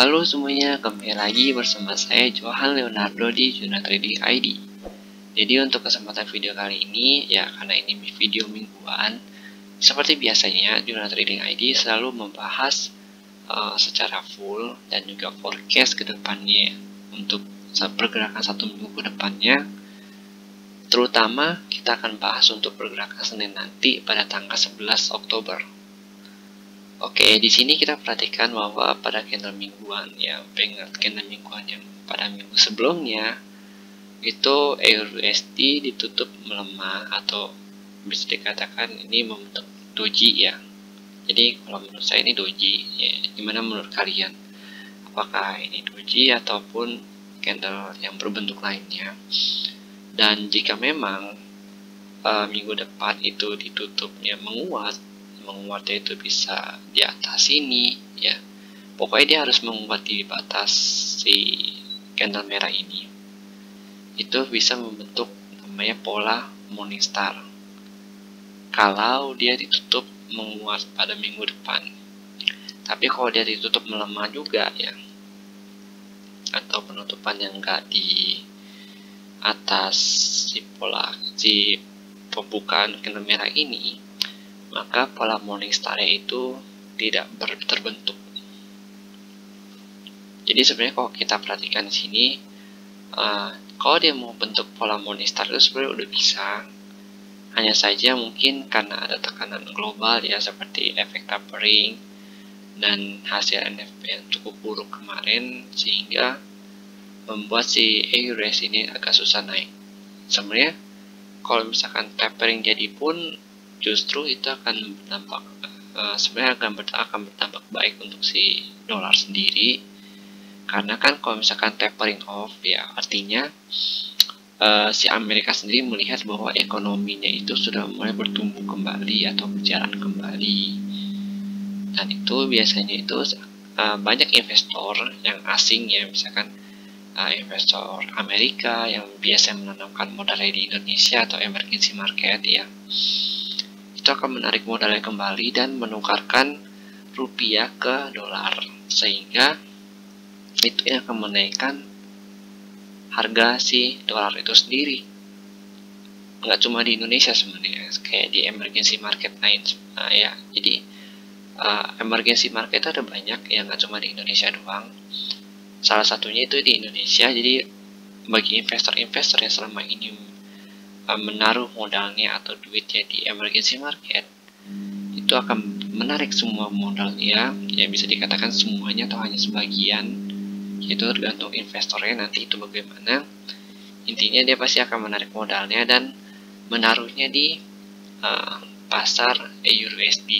Halo semuanya, kembali lagi bersama saya Johan Leonardo di Juna Trading ID. Jadi untuk kesempatan video kali ini, ya karena ini video mingguan, seperti biasanya Juna Trading ID selalu membahas secara full dan juga forecast ke depannya untuk pergerakan satu minggu ke depannya. Terutama kita akan bahas untuk pergerakan Senin nanti pada tanggal 11 Oktober. Oke, di sini kita perhatikan bahwa pada candle mingguan ya, candle mingguan yang pada minggu sebelumnya itu EURUSD ditutup melemah atau bisa dikatakan ini membentuk doji ya. Jadi kalau menurut saya ini doji ya. Gimana menurut kalian? Apakah ini doji ataupun candle yang berbentuk lainnya? Dan jika memang minggu depan itu ditutupnya menguatnya itu bisa di atas sini ya, pokoknya dia harus menguat di batas si candle merah ini, itu bisa membentuk namanya pola Morningstar kalau dia ditutup menguat pada minggu depan. Tapi kalau dia ditutup melemah juga ya, atau penutupan yang enggak di atas si pembukaan candle merah ini, maka pola Morningstar itu tidak terbentuk. Jadi sebenarnya kalau kita perhatikan di sini, kalau dia mau bentuk pola Morningstar itu sebenarnya udah bisa. Hanya saja mungkin karena ada tekanan global ya, seperti efek tapering dan hasil NFP yang cukup buruk kemarin, sehingga membuat si EURUSD ini agak susah naik. Sebenarnya kalau misalkan tapering jadi pun, justru itu akan berdampak sebenarnya akan berdampak baik untuk si dolar sendiri, karena kan kalau misalkan tapering off ya artinya si Amerika sendiri melihat bahwa ekonominya itu sudah mulai bertumbuh kembali atau berjalan kembali, dan itu biasanya itu banyak investor yang asing ya, misalkan investor Amerika yang biasa menanamkan modalnya di Indonesia atau emergency market ya, itu akan menarik modalnya kembali dan menukarkan rupiah ke dolar, sehingga itu yang akan menaikkan harga si dolar itu sendiri. Nggak cuma di Indonesia sebenarnya, kayak di emergency market lain ya. Jadi emergency market itu ada banyak yang nggak cuma di Indonesia doang. Salah satunya itu di Indonesia. Jadi bagi investor-investor yang selama ini menaruh modalnya atau duitnya di emergency market, itu akan menarik semua modalnya ya, bisa dikatakan semuanya atau hanya sebagian, itu tergantung investornya nanti itu bagaimana. Intinya dia pasti akan menarik modalnya dan menaruhnya di pasar EURUSD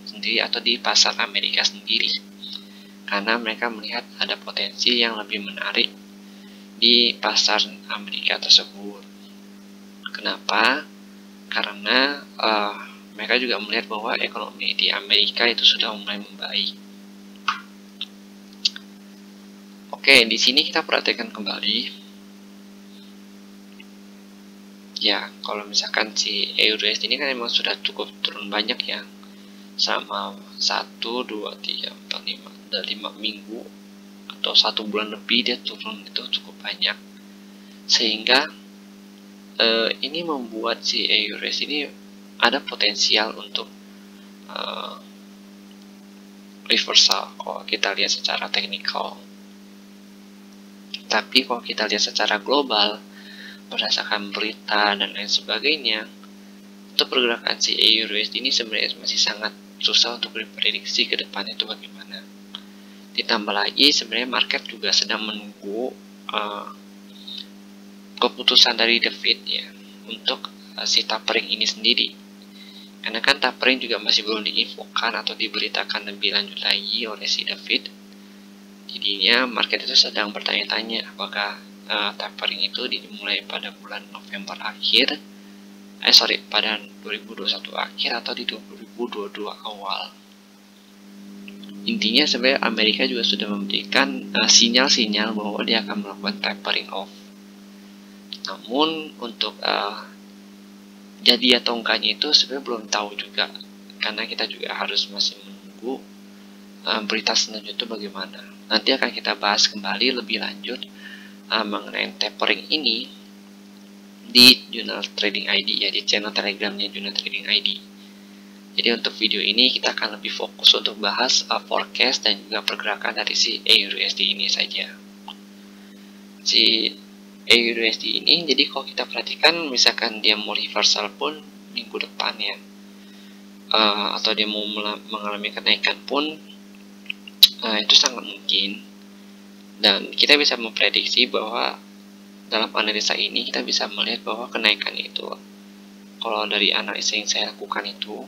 sendiri atau di pasar Amerika sendiri, karena mereka melihat ada potensi yang lebih menarik di pasar Amerika tersebut. Kenapa? Karena mereka juga melihat bahwa ekonomi di Amerika itu sudah mulai membaik. Oke, di sini kita perhatikan kembali. Ya, kalau misalkan si EURUSD ini kan memang sudah cukup turun banyak ya, selama 1, 2, 3, 4, 5, dan 5 minggu atau 1 bulan lebih dia turun itu cukup banyak, sehingga ini membuat si EURUSD ini ada potensial untuk reversal kalau kita lihat secara teknikal. Tapi kalau kita lihat secara global berdasarkan berita dan lain sebagainya, untuk pergerakan si EURUSD ini sebenarnya masih sangat susah untuk diprediksi ke depannya itu bagaimana. Ditambah lagi sebenarnya market juga sedang menunggu keputusan dari The Fed ya untuk si tapering ini sendiri, karena kan tapering juga masih belum diinfokan atau diberitakan lebih lanjut lagi oleh si The Fed. Jadinya market itu sedang bertanya-tanya apakah tapering itu dimulai pada bulan November akhir, pada 2021 akhir atau di 2022 awal. Intinya sebenarnya Amerika juga sudah memberikan sinyal-sinyal bahwa dia akan melakukan tapering off. Namun untuk jadi atau enggaknya itu sebenarnya belum tahu juga, karena kita juga harus masih menunggu berita selanjutnya itu bagaimana. Nanti akan kita bahas kembali lebih lanjut mengenai tapering ini di Jurnal Trading ID ya, di channel telegramnya Jurnal Trading ID. Jadi untuk video ini kita akan lebih fokus untuk bahas forecast dan juga pergerakan dari si EURUSD ini saja. Si EURUSD ini, jadi kalau kita perhatikan misalkan dia mau reversal pun minggu depan ya, atau dia mau mengalami kenaikan pun, itu sangat mungkin. Dan kita bisa memprediksi bahwa dalam analisa ini kita bisa melihat bahwa kenaikan itu, kalau dari analisa yang saya lakukan itu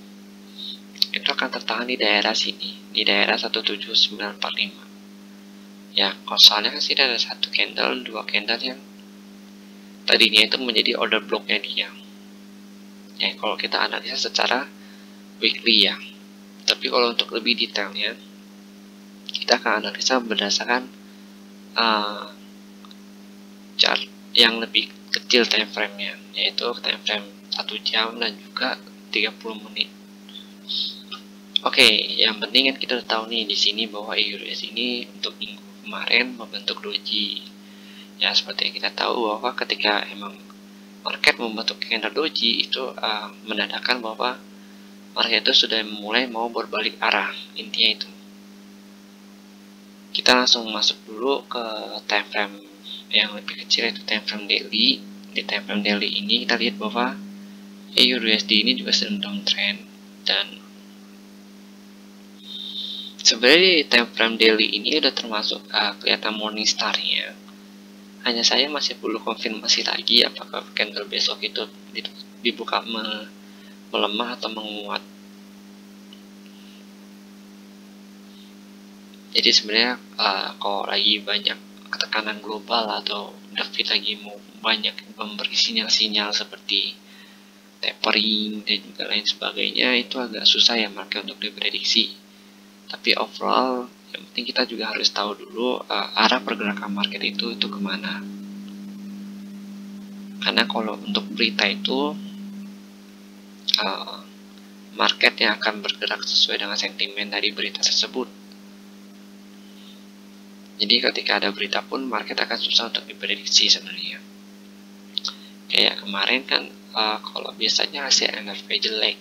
akan tertahan di daerah sini, di daerah 17945 ya. Kalau soalnya kan sini ada satu candle, dua candle yang tadinya itu menjadi order blocknya dia ya, kalau kita analisa secara weekly ya. Tapi kalau untuk lebih detailnya kita akan analisa berdasarkan chart yang lebih kecil time frame-nya, yaitu time frame 1 jam dan juga 30 menit. Oke, yang penting kan kita udah tahu nih di sini bahwa EURUSD ini untuk minggu kemarin membentuk doji. Ya, seperti yang kita tahu bahwa ketika emang market membentuk candle doji itu menandakan bahwa market itu sudah mulai mau berbalik arah, intinya itu. Kita langsung masuk dulu ke time frame yang lebih kecil, yaitu time frame daily. Di time frame daily ini kita lihat bahwa EURUSD ini juga sedang downtrend, dan sebenarnya di time frame daily ini udah termasuk kelihatan morning star-nya. Hanya saya masih perlu konfirmasi lagi apakah candle besok itu dibuka melemah atau menguat. Jadi sebenarnya kalau lagi banyak tekanan global atau The Fed lagi mau banyak memberi sinyal-sinyal seperti tapering dan juga lain sebagainya, itu agak susah ya market untuk diprediksi. Tapi overall yang penting kita juga harus tahu dulu arah pergerakan market itu kemana. Karena kalau untuk berita itu market yang akan bergerak sesuai dengan sentimen dari berita tersebut. Jadi ketika ada berita pun market akan susah untuk diprediksi sebenarnya. Kayak kemarin kan kalau biasanya hasil NFP jelek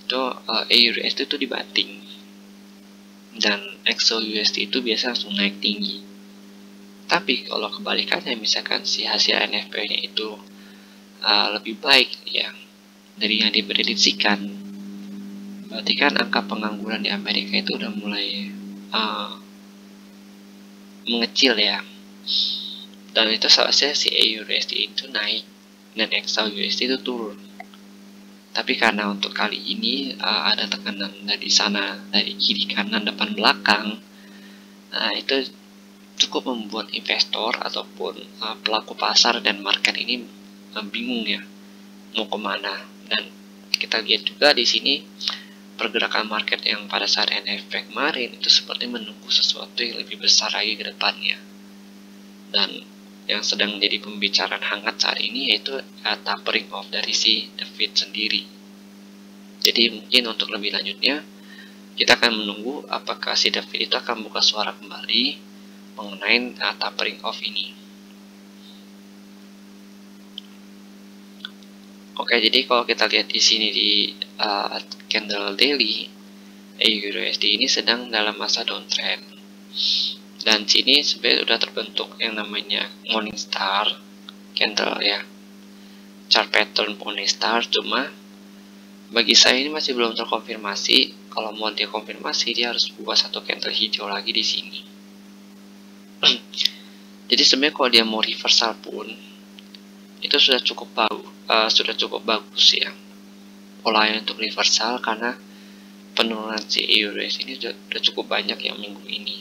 itu EURUSD itu dibanting, dan XAUUSD itu biasa langsung naik tinggi. Tapi kalau kebalikannya, misalkan si hasil NFP-nya itu lebih baik ya dari yang diprediksikan, berarti kan angka pengangguran di Amerika itu udah mulai mengecil ya, dan itu seharusnya si EURUSD itu naik dan XAUUSD itu turun. Tapi karena untuk kali ini ada tekanan dari sana, dari kiri kanan depan belakang, itu cukup membuat investor ataupun pelaku pasar dan market ini bingung ya mau kemana. Dan kita lihat juga di sini pergerakan market yang pada saat NFP kemarin itu seperti menunggu sesuatu yang lebih besar lagi ke depannya. Dan yang sedang menjadi pembicaraan hangat saat ini yaitu tapering off dari si The Fed sendiri. Jadi mungkin untuk lebih lanjutnya kita akan menunggu apakah si The Fed itu akan buka suara kembali mengenai tapering off ini. Oke, jadi kalau kita lihat di sini di candle daily, EURUSD ini sedang dalam masa downtrend. Dan sini sebenarnya sudah terbentuk yang namanya Morningstar candle ya, chart pattern Morningstar. Cuma bagi saya ini masih belum terkonfirmasi. Kalau mau dia konfirmasi, dia harus buat satu candle hijau lagi di sini. Jadi sebenarnya kalau dia mau reversal pun itu sudah cukup bagus ya polanya untuk reversal, karena penurunan si EURUSD ini sudah cukup banyak yang minggu ini.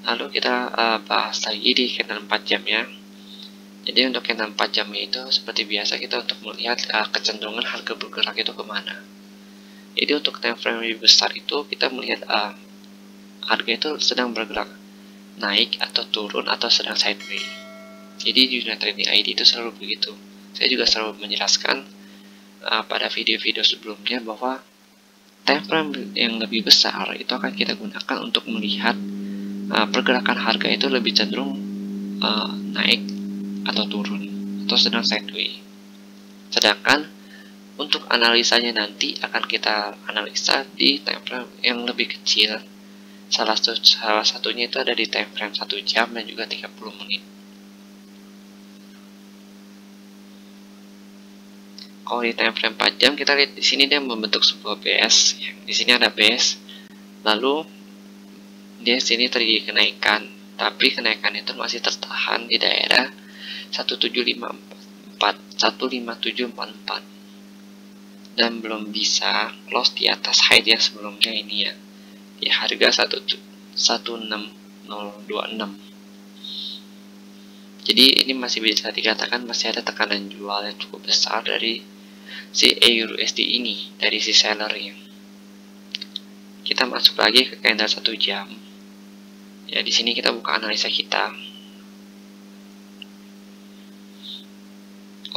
Lalu kita bahas lagi di candle 4 jam ya. Jadi untuk candle 4 jam itu seperti biasa kita untuk melihat kecenderungan harga bergerak itu kemana. Jadi untuk time frame lebih besar itu kita melihat harga itu sedang bergerak naik atau turun atau sedang sideways. Jadi di Jurnal Trading ID itu selalu begitu. Saya juga selalu menjelaskan pada video-video sebelumnya bahwa time frame yang lebih besar itu akan kita gunakan untuk melihat pergerakan harga itu lebih cenderung naik atau turun atau sedang sideways. Sedangkan untuk analisanya nanti akan kita analisa di time frame yang lebih kecil. Salah satunya itu ada di time frame 1 jam dan juga 30 menit. Kalau di time frame 4 jam kita lihat di sini dia membentuk sebuah base. Di sini ada base. Lalu dia sini terjadi kenaikan, tapi kenaikan itu masih tertahan di daerah 15744 dan belum bisa close di atas high yang sebelumnya ini ya, di harga 16026. Jadi ini masih bisa dikatakan masih ada tekanan jual yang cukup besar dari si EURUSD ini, dari si sellernya. Kita masuk lagi ke candle 1 jam. Ya, di sini kita buka analisa kita.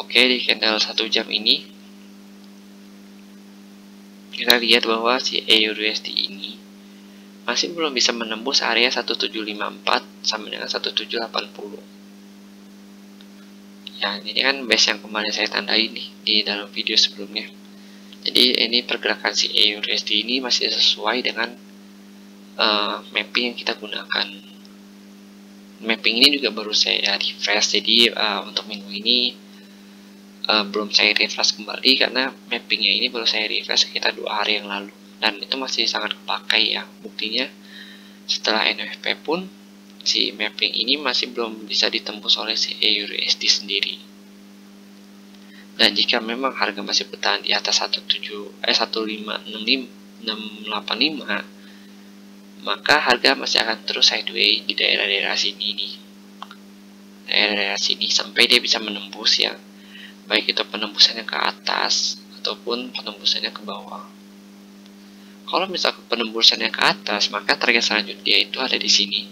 Oke, di candle 1 jam ini kita lihat bahwa si EURUSD ini masih belum bisa menembus area 1754 sampai dengan 1780. Ya, ini kan base yang kemarin saya tandai nih di dalam video sebelumnya. Jadi ini pergerakan si EURUSD ini masih sesuai dengan mapping yang kita gunakan. Mapping ini juga baru saya refresh, jadi untuk minggu ini belum saya refresh kembali karena mappingnya ini baru saya refresh sekitar 2 hari yang lalu, dan itu masih sangat kepakai ya. Buktinya setelah NFP pun si mapping ini masih belum bisa ditembus oleh si EURUSD sendiri. Dan jika memang harga masih bertahan di atas 15685, maka harga masih akan terus sideways di daerah-daerah sini nih. Daerah-daerah sini sampai dia bisa menembus ya, baik itu penembusannya ke atas ataupun penembusannya ke bawah. Kalau misalkan penembusannya ke atas, maka target selanjutnya itu ada di sini.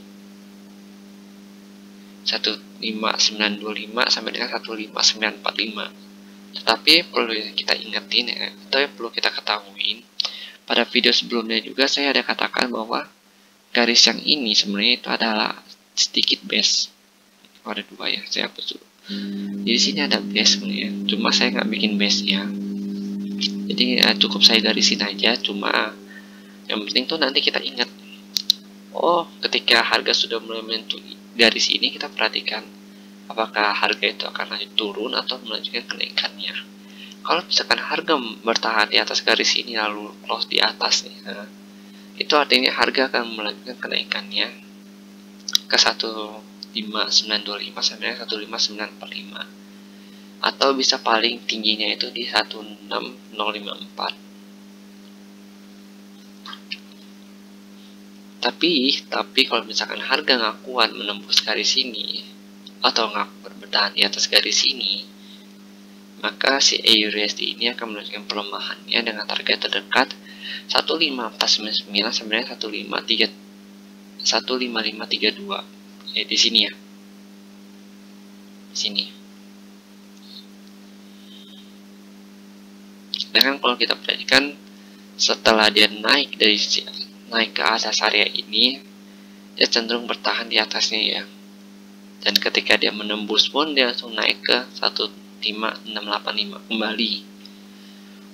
15925 sampai dengan 15945. Tetapi perlu kita ingetin ya, atau perlu kita ketahui, pada video sebelumnya juga saya ada katakan bahwa garis yang ini sebenarnya itu adalah sedikit base. Ada 2 ya, saya hapus dulu. Di sini ada base sebenarnya, cuma saya nggak bikin base nya. Jadi cukup saya garisin aja, cuma yang penting tuh nanti kita ingat, oh ketika harga sudah mulai menyentuh garis ini, kita perhatikan apakah harga itu akan lanjut turun atau melanjutkan kenaikannya. Kalau misalkan harga bertahan di atas garis ini lalu close di atas nih, itu artinya harga akan melanjutkan kenaikannya ke 15925 sampai 15945, atau bisa paling tingginya itu di 16054. Tapi kalau misalkan harga nggak kuat menembus garis ini atau nggak bertahan di atas garis ini, maka si EURUSD ini akan menunjukkan pelemahannya dengan target terdekat 15499 sampai 15532. Ya di sini ya. Di sini. Sedangkan kalau kita perhatikan setelah dia naik ke atas area ini, dia cenderung bertahan di atasnya ya. Dan ketika dia menembus pun dia langsung naik ke 15685 kembali.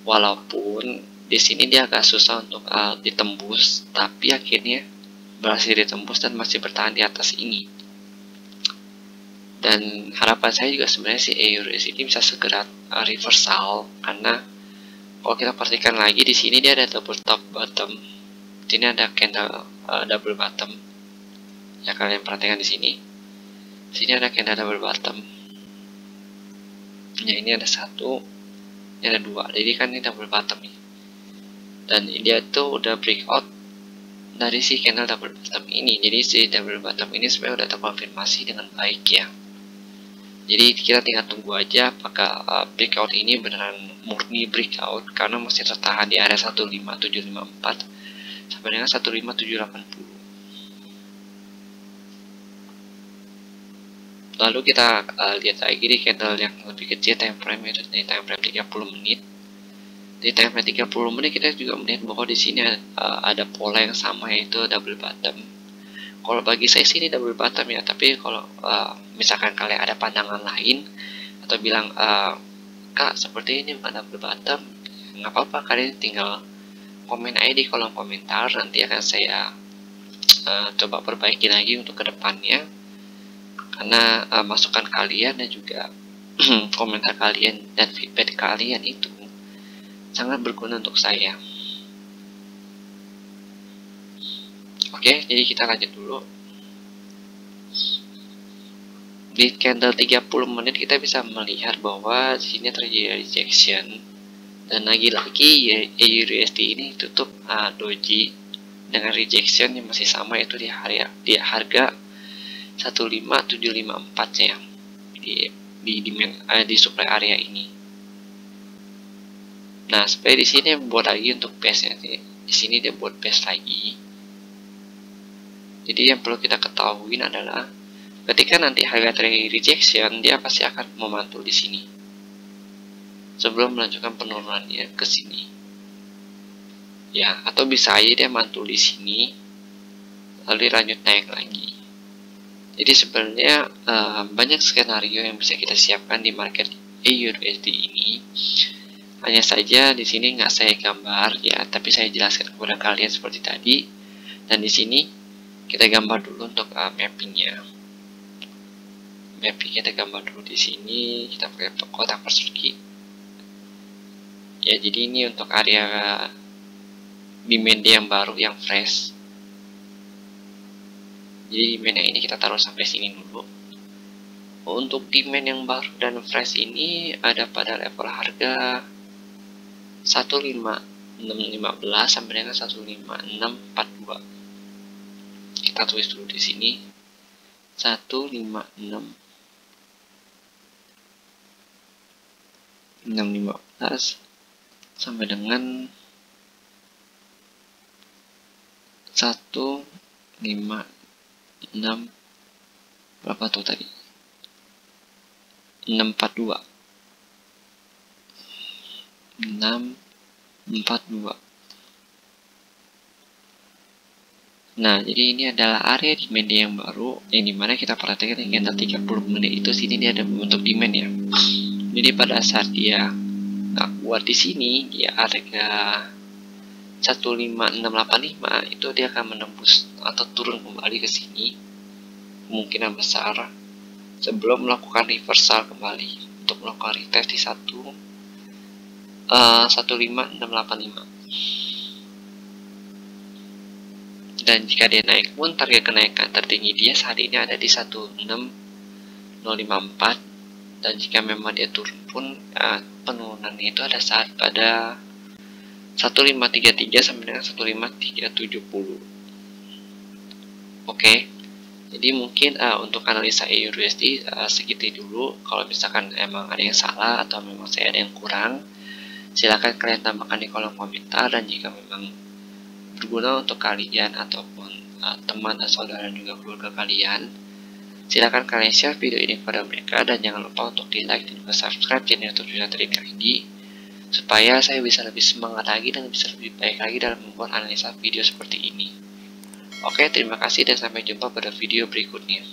Walaupun di sini dia agak susah untuk ditembus, tapi akhirnya berhasil ditembus dan masih bertahan di atas ini. Dan harapan saya juga sebenarnya si EURUSD ini bisa segera reversal, karena kalau kita perhatikan lagi di sini dia ada double top bottom. Ini ada candle double bottom. Ya kalian perhatikan di sini. Sini ada candle double bottom. Ya ini ada 1, ini ada 2. Jadi kan ini double bottom nih. Dan dia tuh udah breakout dari si candle double bottom ini. Jadi si double bottom ini sebenarnya udah terkonfirmasi dengan baik ya. Jadi kita tinggal tunggu aja apakah breakout ini beneran murni breakout, karena masih tertahan di area 15754 sampai dengan 15780. Lalu kita lihat lagi di candle yang lebih kecil time frame, yaitu di time frame 30 menit. Di timeline 30 menit kita juga melihat bahwa di sini ada pola yang sama, yaitu double bottom. Kalau bagi saya sini double bottom ya, tapi kalau misalkan kalian ada pandangan lain atau bilang Kak seperti ini bukan double bottom, nggak apa-apa, kalian tinggal komen aja di kolom komentar, nanti akan saya coba perbaiki lagi untuk kedepannya, karena masukan kalian dan juga komentar kalian dan feedback kalian itu sangat berguna untuk saya. Oke, jadi kita lanjut dulu. Di candle 30 menit kita bisa melihat bahwa di sini terjadi rejection, dan lagi-lagi EURUSD ini tutup doji dengan rejection yang masih sama, yaitu di harga 15754 ya, di supply area ini. Nah, seperti di sini buat lagi untuk base-nya. Di sini dia buat base lagi. Jadi yang perlu kita ketahui adalah ketika nanti harga terjadi rejection, dia pasti akan memantul di sini sebelum melanjutkan penurunannya ke sini. Ya, atau bisa aja dia mantul di sini lalu lanjut naik lagi. Jadi sebenarnya banyak skenario yang bisa kita siapkan di market EURUSD ini. Hanya saja di sini nggak saya gambar ya, tapi saya jelaskan kepada kalian seperti tadi. Dan di sini kita gambar dulu untuk mappingnya. Mapping kita gambar dulu di sini. Kita pakai kotak persegi. Ya, jadi ini untuk area demand yang baru, yang fresh. Jadi demand yang ini kita taruh sampai sini dulu. Untuk demand yang baru dan fresh ini ada pada level harga 15615 sampai dengan 15642. Kita tulis dulu di sini 15615 sampai dengan 156 berapa tuh tadi, 642. Nah, jadi ini adalah area demand yang baru, yang dimana kita perhatikan di candle 30 menit itu sini dia ada bentuk demand ya. Jadi pada saat dia nggak kuat di sini, dia harga 15685 itu dia akan menembus atau turun kembali ke sini, kemungkinan besar sebelum melakukan reversal kembali untuk melakukan retest di 15685. Dan jika dia naik pun, target kenaikan tertinggi dia saat ini ada di 16054, dan jika memang dia turun pun penurunannya itu ada saat pada 1533 sampai dengan 15370. Oke. Jadi mungkin untuk analisa EURUSD segitu dulu. Kalau misalkan emang ada yang salah atau memang saya ada yang kurang, silakan kalian tambahkan di kolom komentar. Dan jika memang berguna untuk kalian ataupun teman dan saudara dan juga keluarga kalian, silakan kalian share video ini kepada mereka, dan jangan lupa untuk di like dan juga subscribe channel YouTube Juna Trader ini, supaya saya bisa lebih semangat lagi dan bisa lebih baik lagi dalam membuat analisa video seperti ini. Oke, terima kasih dan sampai jumpa pada video berikutnya.